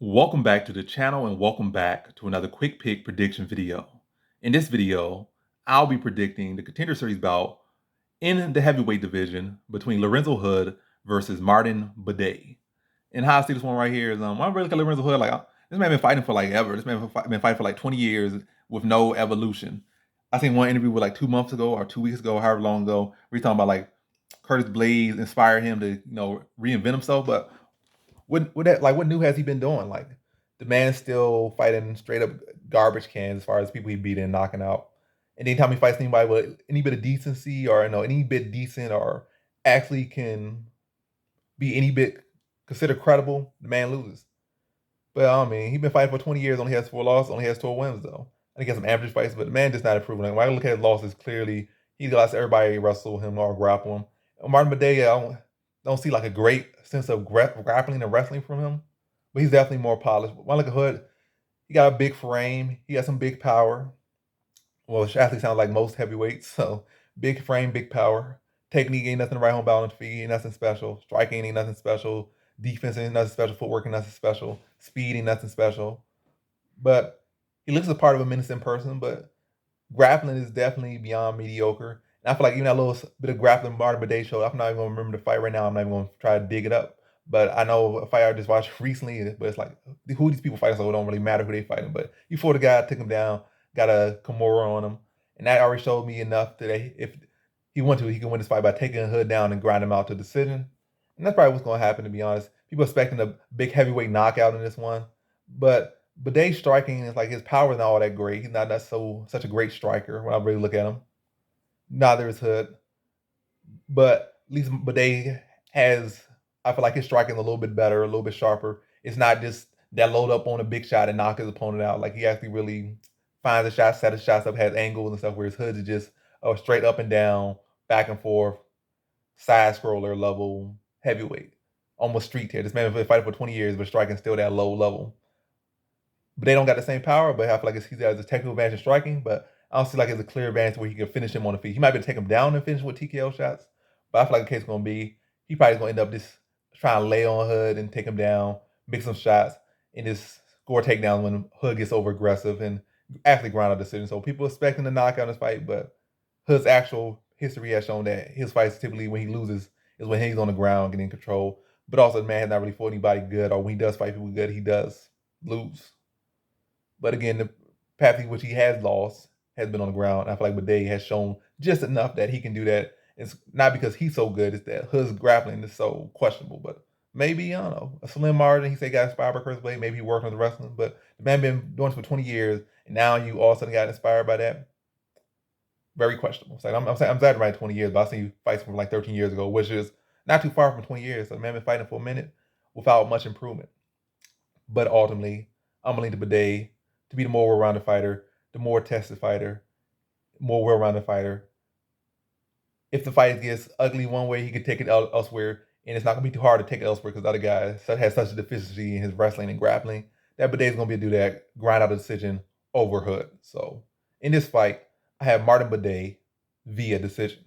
Welcome back to the channel and welcome back to another quick pick prediction video. In this video, I'll be predicting the Contender Series bout in the heavyweight division between Lorenzo Hood versus Martin Buday. And how I see this one right here is, I really look at Lorenzo Hood like, this man been fighting for like ever. This man been fighting for like 20 years with no evolution. I seen one interview with like 2 months ago or 2 weeks ago, however long ago, where he's talking about like Curtis Blades inspired him to, reinvent himself. But what new has he been doing? Like the man's still fighting straight up garbage cans as far as people he beat and knocking out. And anytime he fights anybody with any bit of decency or any bit decent or actually can be any bit considered credible, the man loses. But I mean, he's been fighting for 20 years, only has 4 losses, only has 12 wins though. I think he has some average fights, but the man does not improve. Like when I look at his losses, clearly he's lost everybody wrestle him or grapple him. And Martin Buday, I don't see like a great sense of grappling and wrestling from him, but he's definitely more polished. When I look at Hood, he got a big frame, he got some big power. Well, it actually sounds like most heavyweights, so big frame, big power. Technique ain't nothing to write home about on the feet, ain't nothing special. Striking ain't nothing special. Defense ain't nothing special. Footwork ain't nothing special. Speed ain't nothing special. But he looks a part of a menacing person, but grappling is definitely beyond mediocre. And I feel like even that little bit of grappling Martin Buday showed, I'm not even gonna remember the fight right now. I'm not even gonna try to dig it up. But I know a fight I just watched recently, but it's like who these people fighting, so it don't really matter who they fighting. But you fought a guy, took him down, got a Kimura on him, and that already showed me enough that if he wanted to, he can win this fight by taking Hood down and grind him out to decision. And that's probably what's gonna happen, to be honest. People expecting a big heavyweight knockout in this one, but Buday's striking is like his power is not all that great. He's not such a great striker when I really look at him. Neither is Hood, but at least Buday has. I feel like his striking is a little bit better, a little bit sharper. It's not just that load up on a big shot and knock his opponent out. Like he actually really finds the shots, set his shots up, has angles and stuff. Whereas Hood is just a straight up and down, back and forth, side scroller level heavyweight, almost street tier. This man has been fighting for 20 years, but striking still that low level. But they don't got the same power. But I feel like he has a technical advantage in striking. But I don't see like it's a clear advantage where he can finish him on the feet. He might be able to take him down and finish with TKO shots. But I feel like the case is going to be he probably is going to end up just trying to lay on Hood and take him down, make some shots, and just score takedowns when Hood gets over aggressive and actually grind out decision. So people expecting a knockout in this fight, but Hood's actual history has shown that his fights typically when he loses is when he's on the ground getting control. But also the man has not really fought anybody good, or when he does fight people good, he does lose. But again, the path in which he has lost has been on the ground. I feel like Buday has shown just enough that he can do that. It's not because he's so good, it's that Hood's grappling is so questionable. But maybe, I don't know, a slim margin, he said got inspired by Curtis Blade, maybe he worked on the wrestling. But the man been doing this for 20 years, and now you all of a sudden got inspired by that. Very questionable. It's like I'm exaggerating by 20 years, but I seen you fights from like 13 years ago, which is not too far from 20 years. So the man been fighting for a minute without much improvement. But ultimately, I'm gonna lean to Buday to be the more well-rounded fighter, the more tested fighter, more well-rounded fighter. If the fight gets ugly one way, he could take it elsewhere, and it's not gonna be too hard to take it elsewhere because the other guy has such a deficiency in his wrestling and grappling that Buday's gonna be able to do that, grind out a decision over Hood. So in this fight, I have Martin Buday via decision.